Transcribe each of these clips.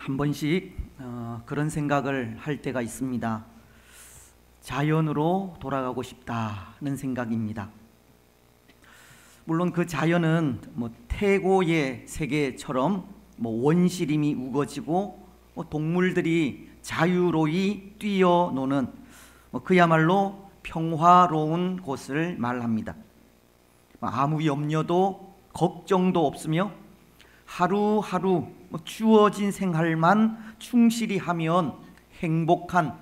한 번씩 그런 생각을 할 때가 있습니다. 자연으로 돌아가고 싶다는 생각입니다. 물론 그 자연은 태고의 세계처럼 원시림이 우거지고 동물들이 자유로이 뛰어노는 그야말로 평화로운 곳을 말합니다. 아무 염려도 걱정도 없으며 하루하루 주어진 생활만 충실히 하면 행복한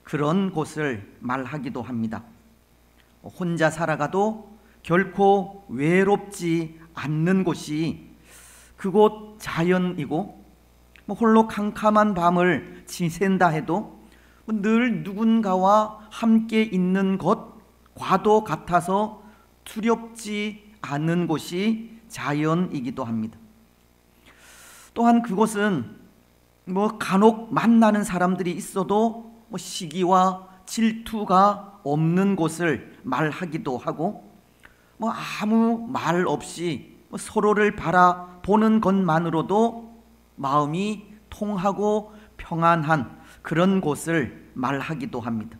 그런 곳을 말하기도 합니다. 혼자 살아가도 결코 외롭지 않는 곳이 그곳 자연이고, 홀로 캄캄한 밤을 지샌다 해도 늘 누군가와 함께 있는 것과도 같아서 두렵지 않은 곳이 자연이기도 합니다. 또한 그곳은 간혹 만나는 사람들이 있어도 시기와 질투가 없는 곳을 말하기도 하고, 아무 말 없이 서로를 바라보는 것만으로도 마음이 통하고 평안한 그런 곳을 말하기도 합니다.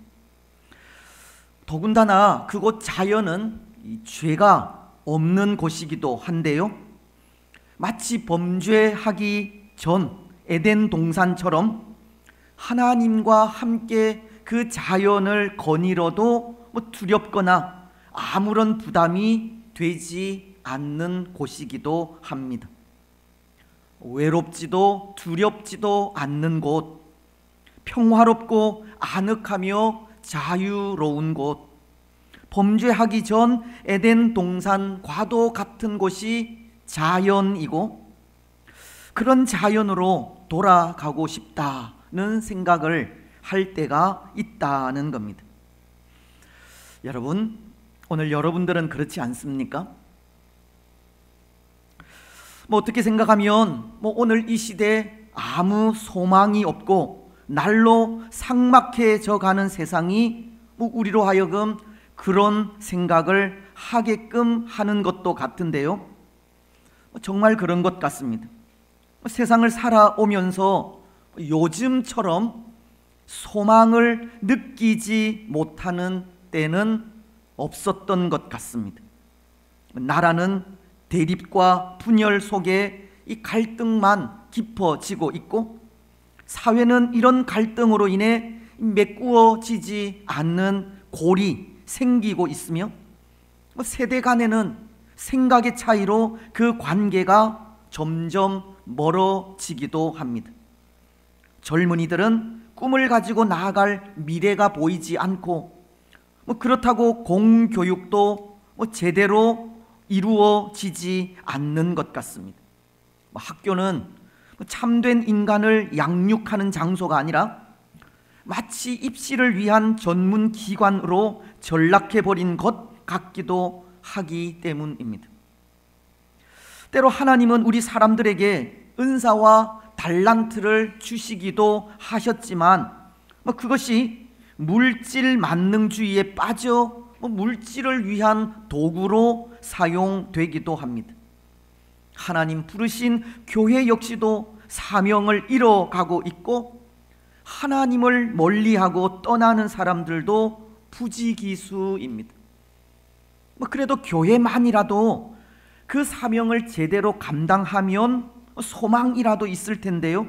더군다나 그곳 자연은 죄가 없는 곳이기도 한데요, 마치 범죄하기 전 에덴 동산처럼 하나님과 함께 그 자연을 거닐어도 두렵거나 아무런 부담이 되지 않는 곳이기도 합니다. 외롭지도 두렵지도 않는 곳, 평화롭고 아늑하며 자유로운 곳, 범죄하기 전 에덴 동산과도 같은 곳이 자연이고, 그런 자연으로 돌아가고 싶다는 생각을 할 때가 있다는 겁니다. 여러분, 오늘 여러분들은 그렇지 않습니까? 어떻게 생각하면 오늘 이 시대에 아무 소망이 없고 날로 삭막해져 가는 세상이 우리로 하여금 그런 생각을 하게끔 하는 것도 같은데요, 정말 그런 것 같습니다. 세상을 살아오면서 요즘처럼 소망을 느끼지 못하는 때는 없었던 것 같습니다. 나라는 대립과 분열 속에 이 갈등만 깊어지고 있고, 사회는 이런 갈등으로 인해 메꾸어지지 않는 골이 생기고 있으며, 세대 간에는 생각의 차이로 그 관계가 점점 멀어지기도 합니다. 젊은이들은 꿈을 가지고 나아갈 미래가 보이지 않고, 그렇다고 공교육도 제대로 이루어지지 않는 것 같습니다. 학교는 참된 인간을 양육하는 장소가 아니라 마치 입시를 위한 전문 기관으로 전락해버린 것 같기도 하기 때문입니다. 때로 하나님은 우리 사람들에게 은사와 달란트를 주시기도 하셨지만 그것이 물질 만능주의에 빠져 물질을 위한 도구로 사용되기도 합니다. 하나님 부르신 교회 역시도 사명을 잃어가고 있고, 하나님을 멀리하고 떠나는 사람들도 부지기수입니다. 그래도 교회만이라도 그 사명을 제대로 감당하면 소망이라도 있을 텐데요,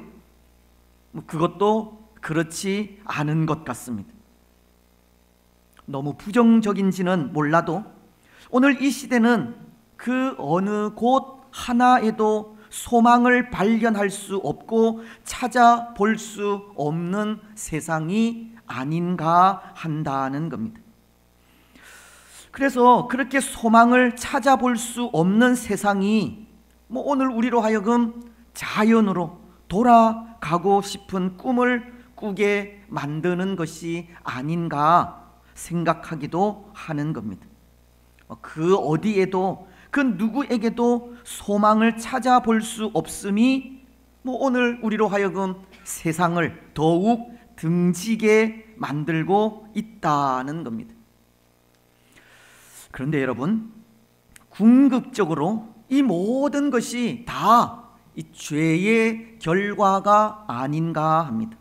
그것도 그렇지 않은 것 같습니다. 너무 부정적인지는 몰라도 오늘 이 시대는 그 어느 곳 하나에도 소망을 발견할 수 없고 찾아볼 수 없는 세상이 아닌가 한다는 겁니다. 그래서 그렇게 소망을 찾아볼 수 없는 세상이 오늘 우리로 하여금 자연으로 돌아가고 싶은 꿈을 꾸게 만드는 것이 아닌가 생각하기도 하는 겁니다. 그 어디에도 그 누구에게도 소망을 찾아볼 수 없음이 오늘 우리로 하여금 세상을 더욱 등지게 만들고 있다는 겁니다. 그런데 여러분, 궁극적으로 이 모든 것이 다 이 죄의 결과가 아닌가 합니다.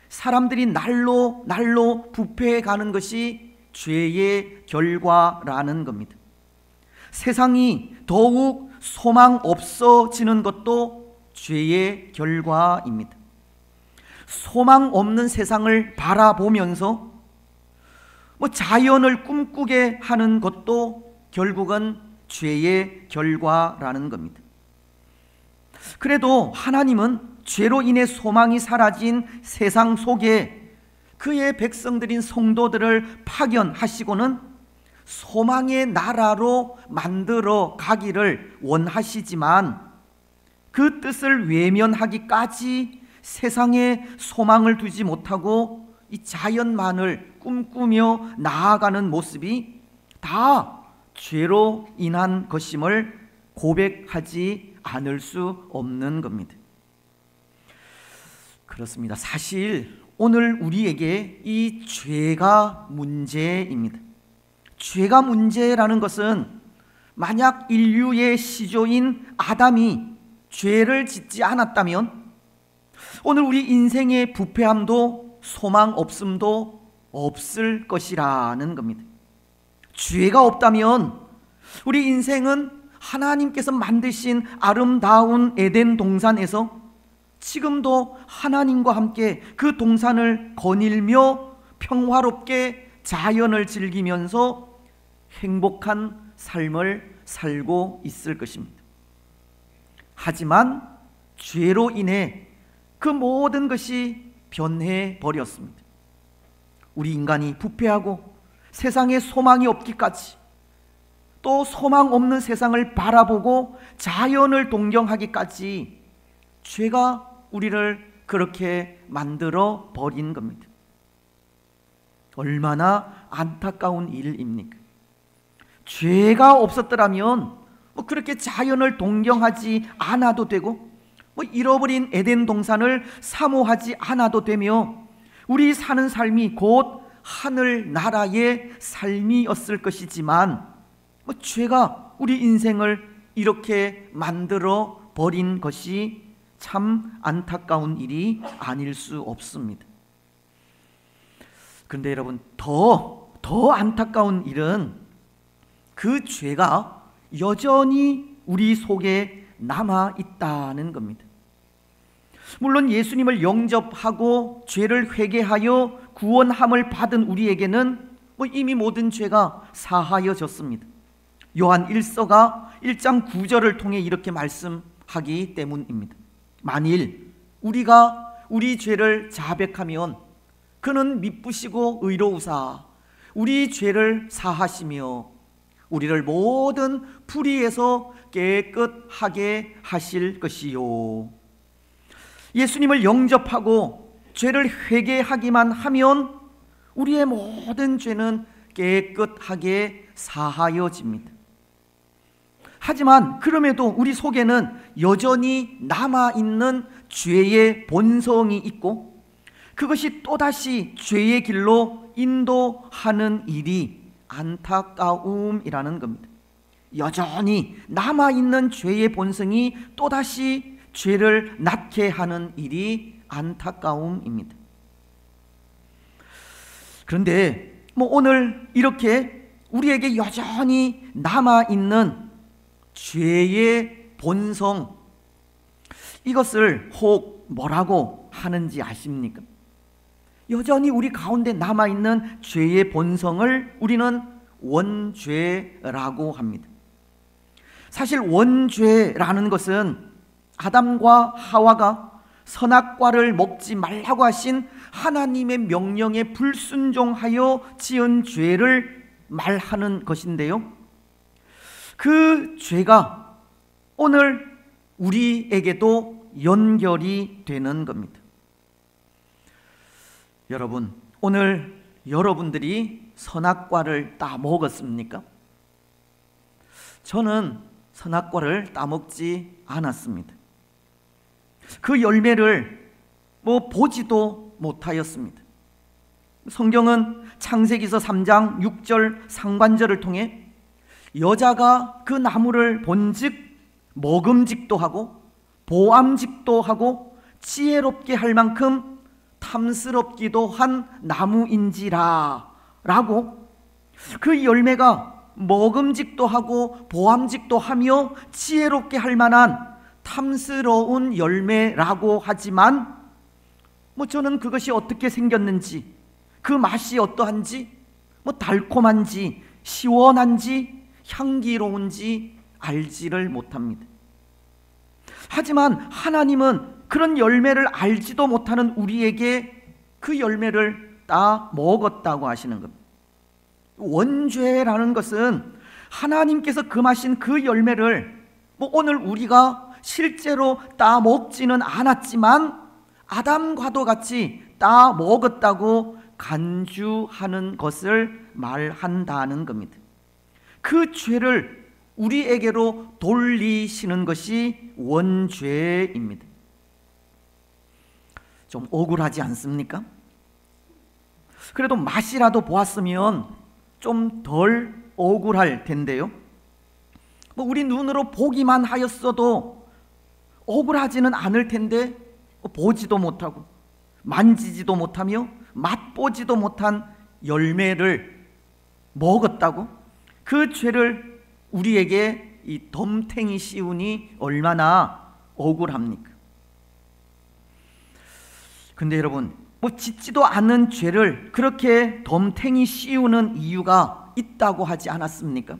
사람들이 날로 부패해 가는 것이 죄의 결과라는 겁니다. 세상이 더욱 소망 없어지는 것도 죄의 결과입니다. 소망 없는 세상을 바라보면서 자연을 꿈꾸게 하는 것도 결국은 죄의 결과라는 겁니다. 그래도 하나님은 죄로 인해 소망이 사라진 세상 속에 그의 백성들인 성도들을 파견하시고는 소망의 나라로 만들어 가기를 원하시지만 그 뜻을 외면하기까지 세상에 소망을 두지 못하고 이 자연만을 꿈꾸며 나아가는 모습이 다 죄로 인한 것임을 고백하지 않을 수 없는 겁니다. 그렇습니다. 사실 오늘 우리에게 이 죄가 문제입니다. 죄가 문제라는 것은 만약 인류의 시조인 아담이 죄를 짓지 않았다면 오늘 우리 인생의 부패함도 소망 없음도 없을 것이라는 겁니다. 죄가 없다면 우리 인생은 하나님께서 만드신 아름다운 에덴 동산에서 지금도 하나님과 함께 그 동산을 거닐며 평화롭게 자연을 즐기면서 행복한 삶을 살고 있을 것입니다. 하지만 죄로 인해 그 모든 것이 변해 버렸습니다. 우리 인간이 부패하고 세상에 소망이 없기까지, 또 소망 없는 세상을 바라보고 자연을 동경하기까지 죄가 우리를 그렇게 만들어 버린 겁니다. 얼마나 안타까운 일입니까? 죄가 없었더라면 그렇게 자연을 동경하지 않아도 되고 잃어버린 에덴 동산을 사모하지 않아도 되며 우리 사는 삶이 곧 하늘 나라의 삶이었을 것이지만 죄가 우리 인생을 이렇게 만들어 버린 것이 참 안타까운 일이 아닐 수 없습니다. 그런데 여러분, 더 안타까운 일은 그 죄가 여전히 우리 속에 남아 있다는 겁니다. 물론 예수님을 영접하고 죄를 회개하여 구원함을 받은 우리에게는 이미 모든 죄가 사하여졌습니다. 요한 1서가 1장 9절을 통해 이렇게 말씀하기 때문입니다. 만일 우리가 우리 죄를 자백하면 그는 미쁘시고 의로우사 우리 죄를 사하시며 우리를 모든 불의에서 깨끗하게 하실 것이요. 예수님을 영접하고 죄를 회개하기만 하면 우리의 모든 죄는 깨끗하게 사하여집니다. 하지만 그럼에도 우리 속에는 여전히 남아있는 죄의 본성이 있고 그것이 또다시 죄의 길로 인도하는 일이 안타까움이라는 겁니다. 여전히 남아있는 죄의 본성이 또다시 죄를 낳게 하는 일이 안타까움입니다. 그런데 오늘 이렇게 우리에게 여전히 남아있는 죄의 본성, 이것을 혹 뭐라고 하는지 아십니까? 여전히 우리 가운데 남아있는 죄의 본성을 우리는 원죄라고 합니다. 사실 원죄라는 것은 아담과 하와가 선악과를 먹지 말라고 하신 하나님의 명령에 불순종하여 지은 죄를 말하는 것인데요, 그 죄가 오늘 우리에게도 연결이 되는 겁니다. 여러분, 오늘 여러분들이 선악과를 따 먹었습니까? 저는 선악과를 따먹지 않았습니다. 그 열매를 보지도 못하였습니다. 성경은 창세기서 3장 6절 상관절을 통해 여자가 그 나무를 본즉 먹음직도 하고 보암직도 하고 지혜롭게 할 만큼 탐스럽기도 한 나무인지라 라고, 그 열매가 먹음직도 하고 보암직도 하며 지혜롭게 할 만한 탐스러운 열매라고 하지만 저는 그것이 어떻게 생겼는지, 그 맛이 어떠한지, 달콤한지 시원한지 향기로운지 알지를 못합니다. 하지만 하나님은 그런 열매를 알지도 못하는 우리에게 그 열매를 따 먹었다고 하시는 겁니다. 원죄라는 것은 하나님께서 금하신 그 열매를 오늘 우리가 실제로 따 먹지는 않았지만 아담과도 같이 따 먹었다고 간주하는 것을 말한다는 겁니다. 그 죄를 우리에게로 돌리시는 것이 원죄입니다. 좀 억울하지 않습니까? 그래도 맛이라도 보았으면 좀 덜 억울할 텐데요. 우리 눈으로 보기만 하였어도 억울하지는 않을 텐데 보지도 못하고 만지지도 못하며 맛보지도 못한 열매를 먹었다고 그 죄를 우리에게 이 덤탱이 씌우니 얼마나 억울합니까? 근데 여러분, 짓지도 않은 죄를 그렇게 덤탱이 씌우는 이유가 있다고 하지 않았습니까?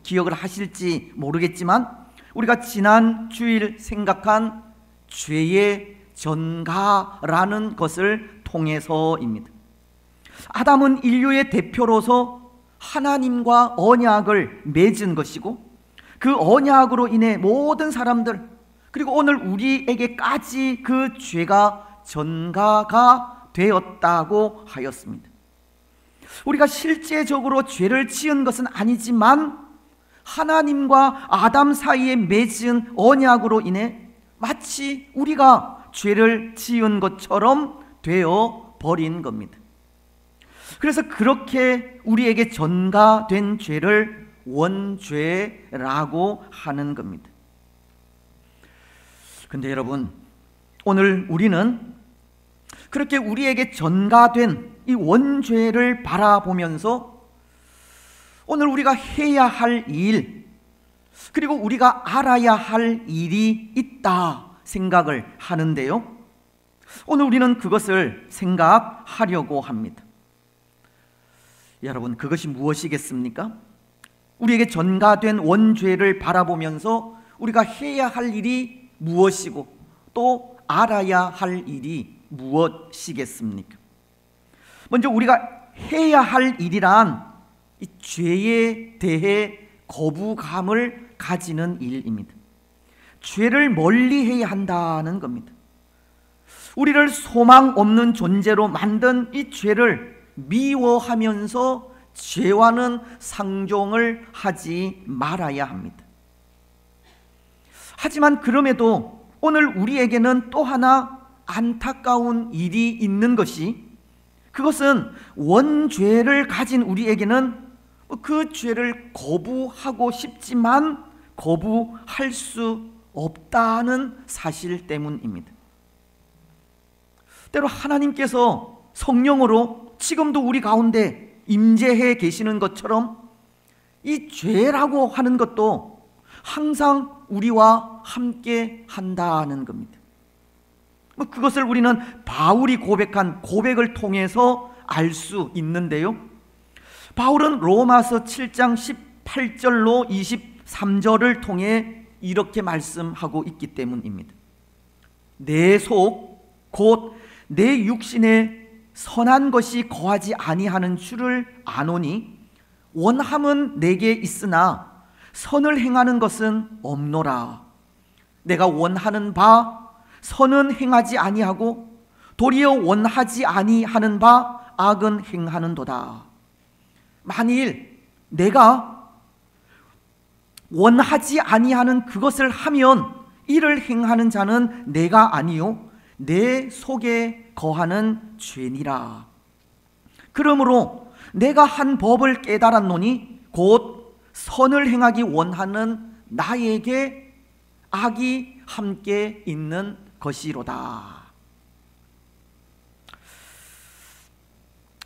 기억을 하실지 모르겠지만 우리가 지난 주일 생각한 죄의 전가라는 것을 통해서입니다. 아담은 인류의 대표로서 하나님과 언약을 맺은 것이고, 그 언약으로 인해 모든 사람들, 그리고 오늘 우리에게까지 그 죄가 전가가 되었다고 하였습니다. 우리가 실제적으로 죄를 지은 것은 아니지만 하나님과 아담 사이에 맺은 언약으로 인해 마치 우리가 죄를 지은 것처럼 되어 버린 겁니다. 그래서 그렇게 우리에게 전가된 죄를 원죄라고 하는 겁니다. 근데 여러분, 오늘 우리는 그렇게 우리에게 전가된 이 원죄를 바라보면서 오늘 우리가 해야 할 일, 그리고 우리가 알아야 할 일이 있다 생각을 하는데요, 오늘 우리는 그것을 생각하려고 합니다. 여러분, 그것이 무엇이겠습니까? 우리에게 전가된 원죄를 바라보면서 우리가 해야 할 일이 무엇이고 또 알아야 할 일이 무엇이겠습니까? 먼저 우리가 해야 할 일이란 이 죄에 대해 거부감을 가지는 일입니다. 죄를 멀리해야 한다는 겁니다. 우리를 소망 없는 존재로 만든 이 죄를 미워하면서 죄와는 상종을 하지 말아야 합니다. 하지만 그럼에도 오늘 우리에게는 또 하나 안타까운 일이 있는 것이, 그것은 원죄를 가진 우리에게는 그 죄를 거부하고 싶지만 거부할 수 없다는 사실 때문입니다. 때로 하나님께서 성령으로 지금도 우리 가운데 임재해 계시는 것처럼 이 죄라고 하는 것도 항상 우리와 함께 한다는 겁니다. 그것을 우리는 바울이 고백한 고백을 통해서 알 수 있는데요, 바울은 로마서 7장 18절로 23절을 통해 이렇게 말씀하고 있기 때문입니다. 내 속 곧 내 육신에 선한 것이 거하지 아니하는 줄을 아노니 원함은 내게 있으나 선을 행하는 것은 없노라. 내가 원하는 바 선은 행하지 아니하고 도리어 원하지 아니하는 바 악은 행하는도다. 만일 내가 원하지 아니하는 그것을 하면 이를 행하는 자는 내가 아니요 내 속에 거하는 죄니라. 그러므로 내가 한 법을 깨달았노니 곧 선을 행하기 원하는 나에게 악이 함께 있는 것이로다.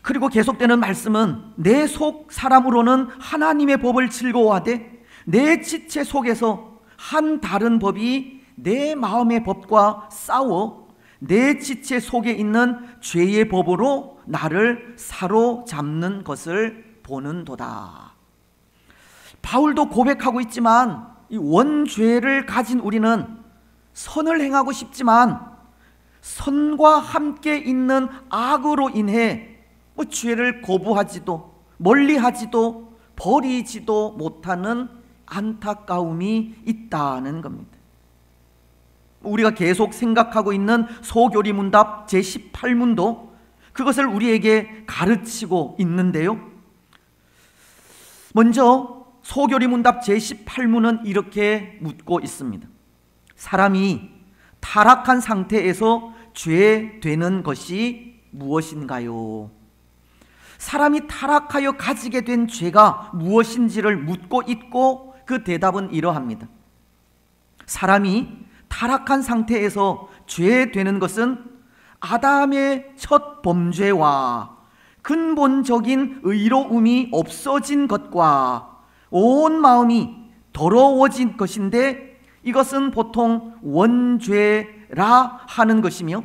그리고 계속되는 말씀은 내 속 사람으로는 하나님의 법을 즐거워하되 내 지체 속에서 한 다른 법이 내 마음의 법과 싸워 내 지체 속에 있는 죄의 법으로 나를 사로잡는 것을 보는도다. 바울도 고백하고 있지만 이 원죄를 가진 우리는 선을 행하고 싶지만 선과 함께 있는 악으로 인해 죄를 거부하지도 멀리하지도 버리지도 못하는 안타까움이 있다는 겁니다. 우리가 계속 생각하고 있는 소교리문답 제18문도 그것을 우리에게 가르치고 있는데요. 먼저 소교리문답 제18문은 이렇게 묻고 있습니다. 사람이 타락한 상태에서 죄 되는 것이 무엇인가요? 사람이 타락하여 가지게 된 죄가 무엇인지를 묻고 있고 그 대답은 이러합니다. 사람이 타락한 상태에서 죄 되는 것은 아담의 첫 범죄와 근본적인 의로움이 없어진 것과 온 마음이 더러워진 것인데 이것은 보통 원죄라 하는 것이며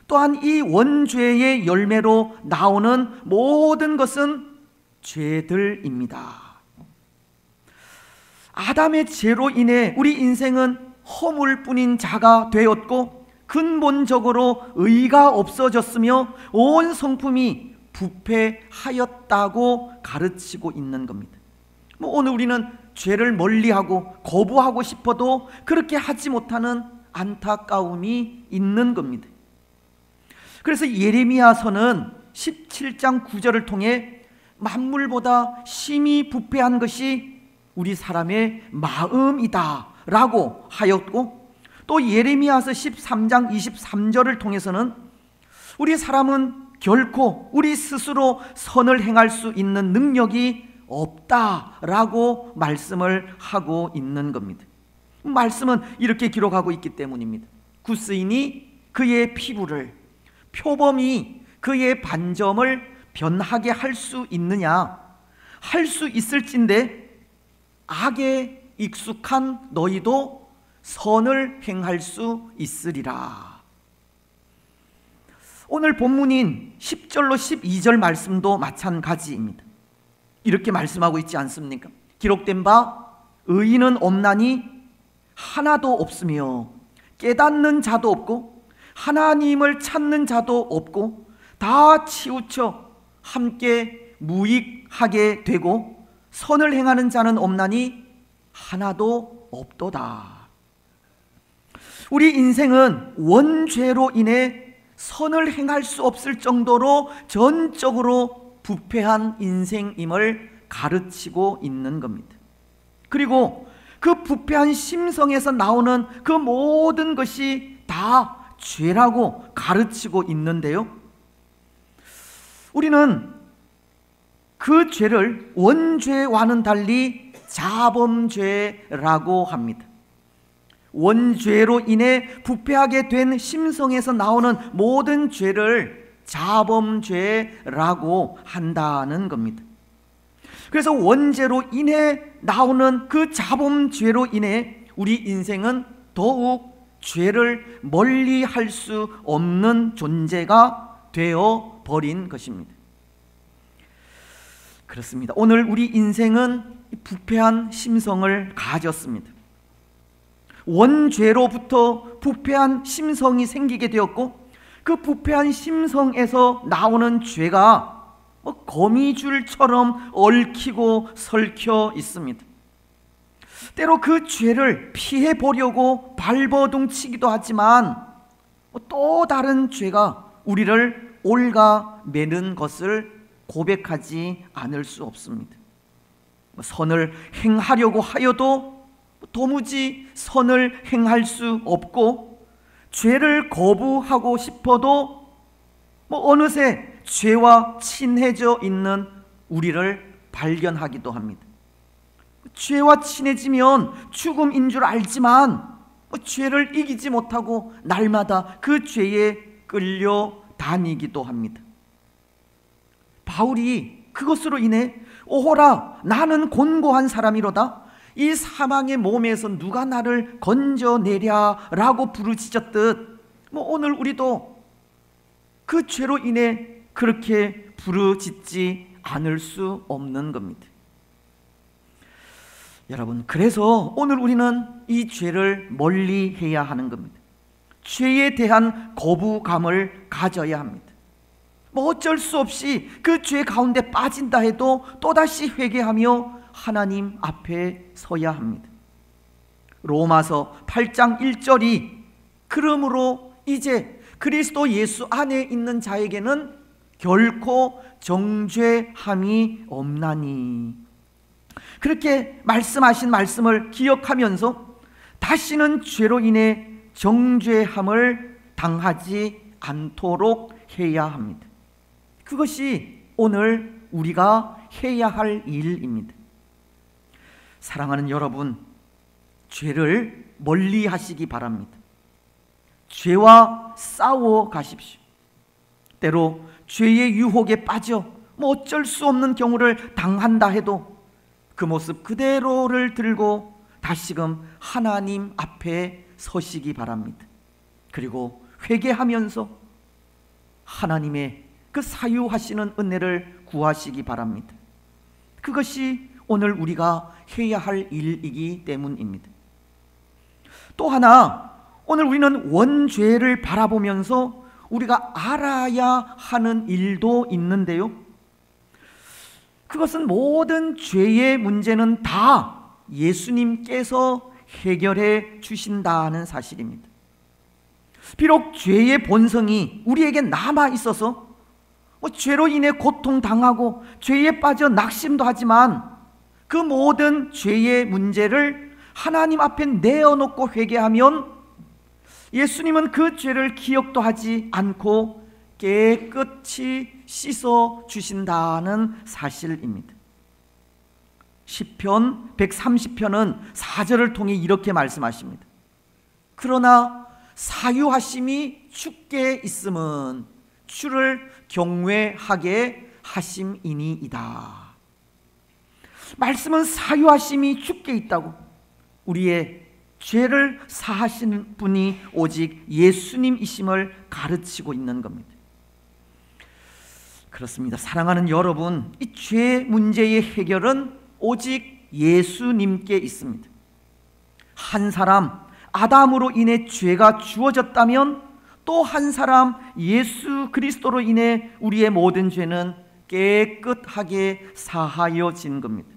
또한 이 원죄의 열매로 나오는 모든 것은 죄들입니다. 아담의 죄로 인해 우리 인생은 허물뿐인 자가 되었고 근본적으로 의가 없어졌으며 온 성품이 부패하였다고 가르치고 있는 겁니다. 오늘 우리는 죄를 멀리하고 거부하고 싶어도 그렇게 하지 못하는 안타까움이 있는 겁니다. 그래서 예레미야서는 17장 9절을 통해 만물보다 심히 부패한 것이 우리 사람의 마음이다 라고 하였고, 또 예레미야서 13장 23절을 통해서는 우리 사람은 결코 우리 스스로 선을 행할 수 있는 능력이 없다라고 말씀을 하고 있는 겁니다. 말씀은 이렇게 기록하고 있기 때문입니다. 구스인이 그의 피부를, 표범이 그의 반점을 변하게 할 수 있느냐? 할 수 있을진데 악에 익숙한 너희도 선을 행할 수 있으리라. 오늘 본문인 10절로 12절 말씀도 마찬가지입니다. 이렇게 말씀하고 있지 않습니까? 기록된 바 의인은 없나니 하나도 없으며 깨닫는 자도 없고 하나님을 찾는 자도 없고 다 치우쳐 함께 무익하게 되고 선을 행하는 자는 없나니 하나도 없도다. 우리 인생은 원죄로 인해 선을 행할 수 없을 정도로 전적으로 부패한 인생임을 가르치고 있는 겁니다. 그리고 그 부패한 심성에서 나오는 그 모든 것이 다 죄라고 가르치고 있는데요, 우리는 그 죄를 원죄와는 달리 자범죄라고 합니다. 원죄로 인해 부패하게 된 심성에서 나오는 모든 죄를 자범죄라고 한다는 겁니다. 그래서 원죄로 인해 나오는 그 자범죄로 인해 우리 인생은 더욱 죄를 멀리 할 수 없는 존재가 되어 버린 것입니다. 그렇습니다. 오늘 우리 인생은 부패한 심성을 가졌습니다. 원죄로부터 부패한 심성이 생기게 되었고 그 부패한 심성에서 나오는 죄가 거미줄처럼 얽히고 설켜 있습니다. 때로 그 죄를 피해 보려고 발버둥치기도 하지만 또 다른 죄가 우리를 올가매는 것을 고백하지 않을 수 없습니다. 선을 행하려고 하여도 도무지 선을 행할 수 없고, 죄를 거부하고 싶어도 어느새 죄와 친해져 있는 우리를 발견하기도 합니다. 죄와 친해지면 죽음인 줄 알지만 죄를 이기지 못하고 날마다 그 죄에 끌려 다니기도 합니다. 바울이 그것으로 인해 오호라 나는 곤고한 사람이로다, 이 사망의 몸에서 누가 나를 건져내랴 라고 부르짖었듯 오늘 우리도 그 죄로 인해 그렇게 부르짖지 않을 수 없는 겁니다. 여러분, 그래서 오늘 우리는 이 죄를 멀리 해야 하는 겁니다. 죄에 대한 거부감을 가져야 합니다. 어쩔 수 없이 그 죄 가운데 빠진다 해도 또다시 회개하며 하나님 앞에 서야 합니다. 로마서 8장 1절이 그러므로 이제 그리스도 예수 안에 있는 자에게는 결코 정죄함이 없나니, 그렇게 말씀하신 말씀을 기억하면서 다시는 죄로 인해 정죄함을 당하지 않도록 해야 합니다. 그것이 오늘 우리가 해야 할 일입니다. 사랑하는 여러분, 죄를 멀리 하시기 바랍니다. 죄와 싸워 가십시오. 때로 죄의 유혹에 빠져 어쩔 수 없는 경우를 당한다 해도 그 모습 그대로를 들고 다시금 하나님 앞에 서시기 바랍니다. 그리고 회개하면서 하나님의 그 사유하시는 은혜를 구하시기 바랍니다. 그것이 오늘 우리가 해야 할 일이기 때문입니다. 또 하나, 오늘 우리는 원죄를 바라보면서 우리가 알아야 하는 일도 있는데요, 그것은 모든 죄의 문제는 다 예수님께서 해결해 주신다는 사실입니다. 비록 죄의 본성이 우리에게 남아 있어서 죄로 인해 고통당하고 죄에 빠져 낙심도 하지만 그 모든 죄의 문제를 하나님 앞에 내어놓고 회개하면 예수님은 그 죄를 기억도 하지 않고 깨끗이 씻어 주신다는 사실입니다. 시편 130편은 4절을 통해 이렇게 말씀하십니다. 그러나 사유하심이 주께 있음은 주를 경외하게 하심이니이다. 말씀은 사유하심이 주께 있다고, 우리의 죄를 사하시는 분이 오직 예수님이심을 가르치고 있는 겁니다. 그렇습니다. 사랑하는 여러분, 이 죄 문제의 해결은 오직 예수님께 있습니다. 한 사람 아담으로 인해 죄가 주어졌다면 또 한 사람 예수 그리스도로 인해 우리의 모든 죄는 깨끗하게 사하여진 겁니다.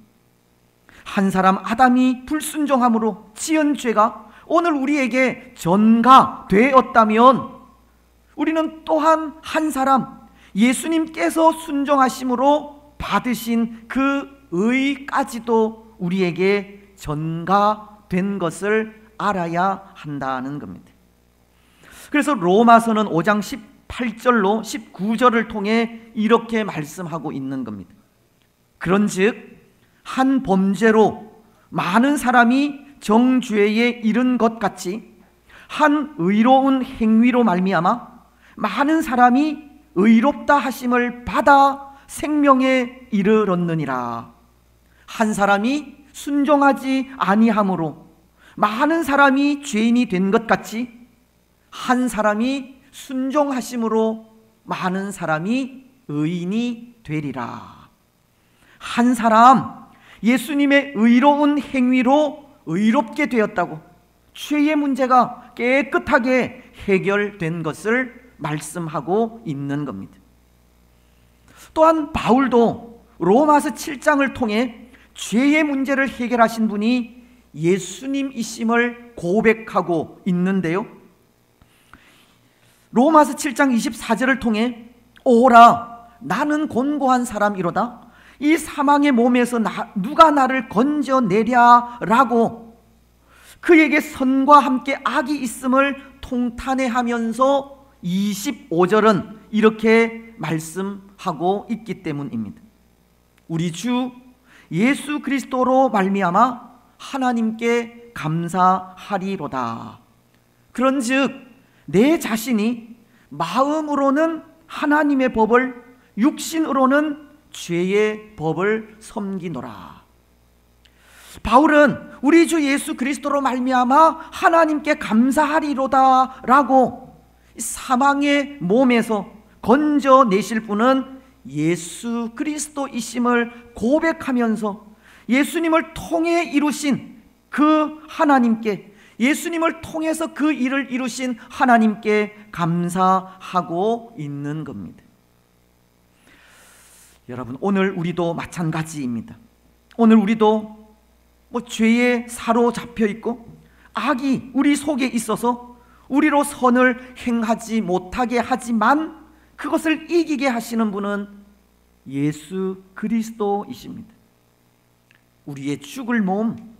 한 사람 아담이 불순종함으로 지은 죄가 오늘 우리에게 전가되었다면 우리는 또한 한 사람 예수님께서 순종하심으로 받으신 그 의까지도 우리에게 전가된 것을 알아야 한다는 겁니다. 그래서 로마서는 5장 18절로 19절을 통해 이렇게 말씀하고 있는 겁니다. 그런즉 한 범죄로 많은 사람이 정죄에 이른 것 같이 한 의로운 행위로 말미암아 많은 사람이 의롭다 하심을 받아 생명에 이르렀느니라. 한 사람이 순종하지 아니함으로 많은 사람이 죄인이 된 것 같이 한 사람이 순종하심으로 많은 사람이 의인이 되리라. 한 사람 예수님의 의로운 행위로 의롭게 되었다고, 죄의 문제가 깨끗하게 해결된 것을 말씀하고 있는 겁니다. 또한 바울도 로마서 7장을 통해 죄의 문제를 해결하신 분이 예수님이심을 고백하고 있는데요, 로마서 7장 24절을 통해 오라 나는 곤고한 사람이로다, 이 사망의 몸에서 누가 나를 건져내랴 라고 그에게 선과 함께 악이 있음을 통탄해하면서 25절은 이렇게 말씀하고 있기 때문입니다. 우리 주 예수 그리스도로 말미암아 하나님께 감사하리로다. 그런즉 내 자신이 마음으로는 하나님의 법을, 육신으로는 죄의 법을 섬기노라. 바울은 우리 주 예수 그리스도로 말미암아 하나님께 감사하리로다 라고 사망의 몸에서 건져내실 분은 예수 그리스도이심을 고백하면서 예수님을 통해 이루신 그 하나님께, 예수님을 통해서 그 일을 이루신 하나님께 감사하고 있는 겁니다. 여러분, 오늘 우리도 마찬가지입니다. 오늘 우리도 죄에 사로잡혀 있고 악이 우리 속에 있어서 우리로 선을 행하지 못하게 하지만 그것을 이기게 하시는 분은 예수 그리스도이십니다. 우리의 죽을 몸,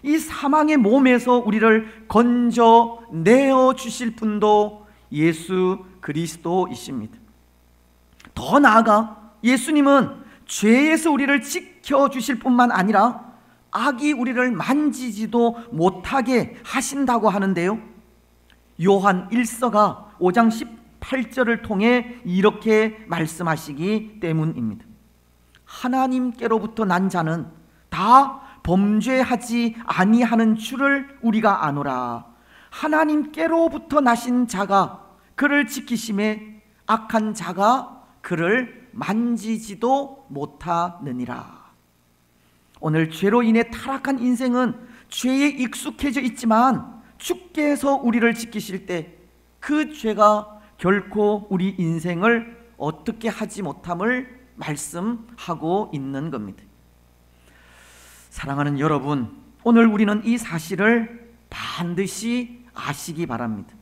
이 사망의 몸에서 우리를 건져내어 주실 분도 예수 그리스도이십니다. 더 나아가 예수님은 죄에서 우리를 지켜주실 뿐만 아니라 악이 우리를 만지지도 못하게 하신다고 하는데요, 요한 1서가 5장 18절을 통해 이렇게 말씀하시기 때문입니다. 하나님께로부터 난 자는 다 범죄하지 아니하는 줄을 우리가 아노라. 하나님께로부터 나신 자가 그를 지키심에 악한 자가 그를 만지지도 못하느니라. 오늘 죄로 인해 타락한 인생은 죄에 익숙해져 있지만 주께서 우리를 지키실 때 그 죄가 결코 우리 인생을 어떻게 하지 못함을 말씀하고 있는 겁니다. 사랑하는 여러분, 오늘 우리는 이 사실을 반드시 아시기 바랍니다.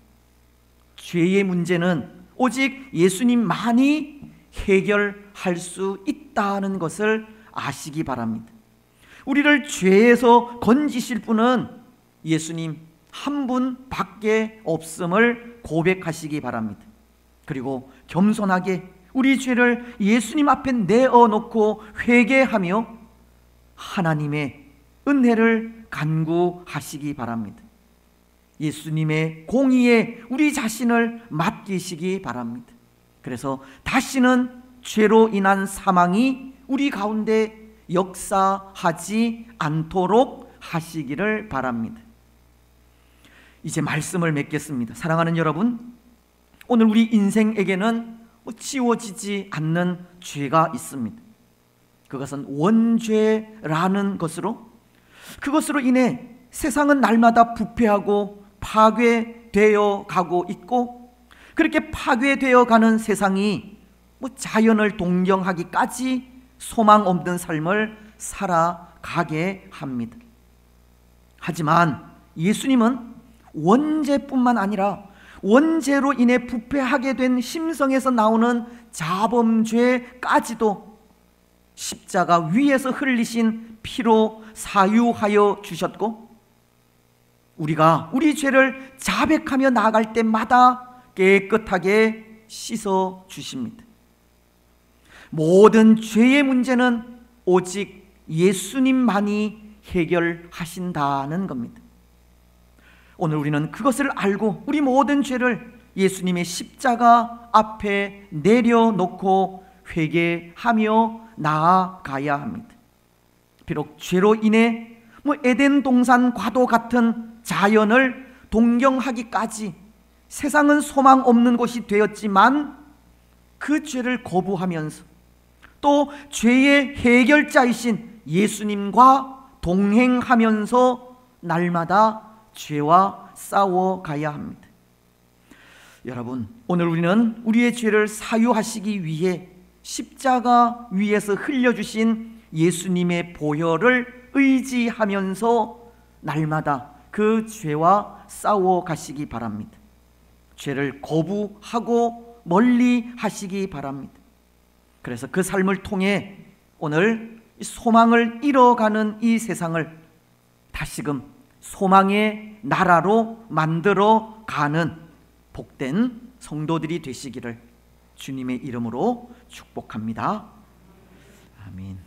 죄의 문제는 오직 예수님만이 해결할 수 있다는 것을 아시기 바랍니다. 우리를 죄에서 건지실 분은 예수님 한 분밖에 없음을 고백하시기 바랍니다. 그리고 겸손하게 우리 죄를 예수님 앞에 내어놓고 회개하며 하나님의 은혜를 간구하시기 바랍니다. 예수님의 공의에 우리 자신을 맡기시기 바랍니다. 그래서 다시는 죄로 인한 사망이 우리 가운데 역사하지 않도록 하시기를 바랍니다. 이제 말씀을 맺겠습니다. 사랑하는 여러분, 오늘 우리 인생에게는 지워지지 않는 죄가 있습니다. 그것은 원죄라는 것으로, 그것으로 인해 세상은 날마다 부패하고 파괴되어 가고 있고, 그렇게 파괴되어 가는 세상이 자연을 동경하기까지 소망 없는 삶을 살아가게 합니다. 하지만 예수님은 원죄뿐만 아니라 원죄로 인해 부패하게 된 심성에서 나오는 자범죄까지도 십자가 위에서 흘리신 피로 사유하여 주셨고, 우리가 우리 죄를 자백하며 나아갈 때마다 깨끗하게 씻어 주십니다. 모든 죄의 문제는 오직 예수님만이 해결하신다는 겁니다. 오늘 우리는 그것을 알고 우리 모든 죄를 예수님의 십자가 앞에 내려놓고 회개하며 나아가야 합니다. 비록 죄로 인해 에덴 동산과도 같은 자연을 동경하기까지 세상은 소망 없는 곳이 되었지만, 그 죄를 거부하면서 또 죄의 해결자이신 예수님과 동행하면서 날마다 죄와 싸워가야 합니다. 여러분, 오늘 우리는 우리의 죄를 사유하시기 위해 십자가 위에서 흘려주신 예수님의 보혈을 의지하면서 날마다 그 죄와 싸워가시기 바랍니다. 죄를 거부하고 멀리 하시기 바랍니다. 그래서 그 삶을 통해 오늘 소망을 잃어가는 이 세상을 다시금 소망의 나라로 만들어 가는 복된 성도들이 되시기를 주님의 이름으로 축복합니다. 아멘.